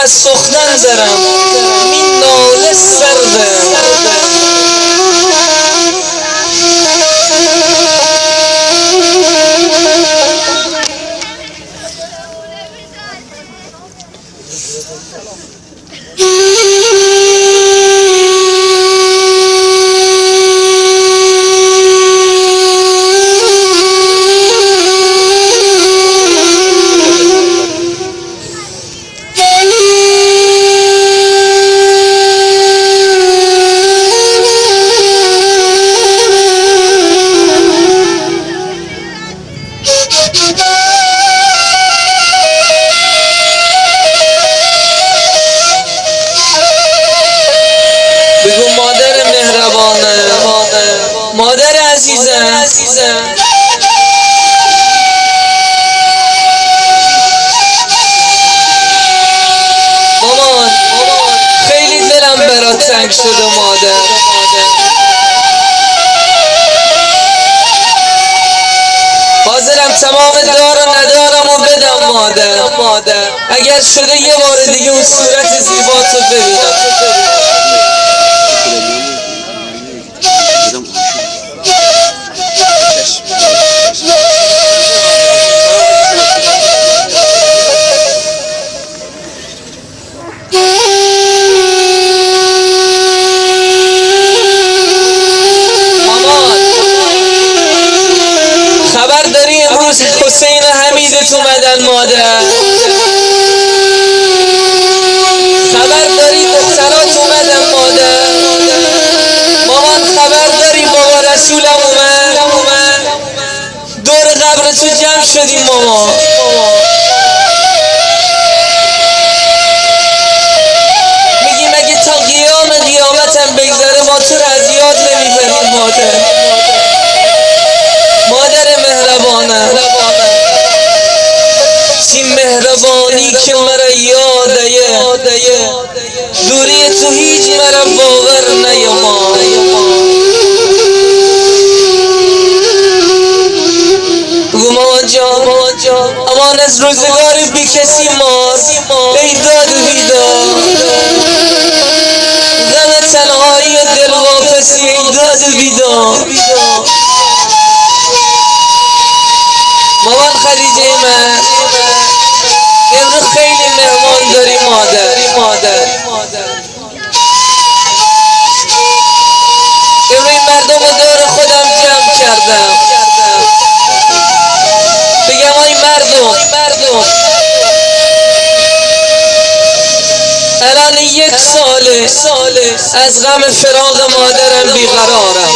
از سختن دارم این ناله سرده. بگو مادر مهربانه، مادر عزیزم، مامان خیلی دلم برات تنگ شده مادر. حاضرم تمام دار و ندارم و بدم مادر، اگر شده یه بار دیگه اون صورت زیباتو ببینم. خبر داری امروز حسین و حمیدت اومدن مادر؟ خبر داری دخترات اومدن مادر؟ مامان خبر داری بابا رسولم اومد؟ دور قبر تو جمع شدیم مامان. میگیم اگه تا قیامتم بگذره ما تو رو از یاد نمیبریم مادر. مادر مهربانه، چی مهربانی که مرا یاده، دوری تو هیچ مرا باور نیما. بگو مامان جان امان از روزگار بی کسی مار، ای داد و بیدار غم تنهایی و دل واپسی، ای داد و بیدار. مامان خدیجه من امروز خیلی مهمان داری مادر. امروز مردم رو دور خودم جمع کردم بگم آی مردم الان 1 ساله از غم فراق مادرم بیقرارم.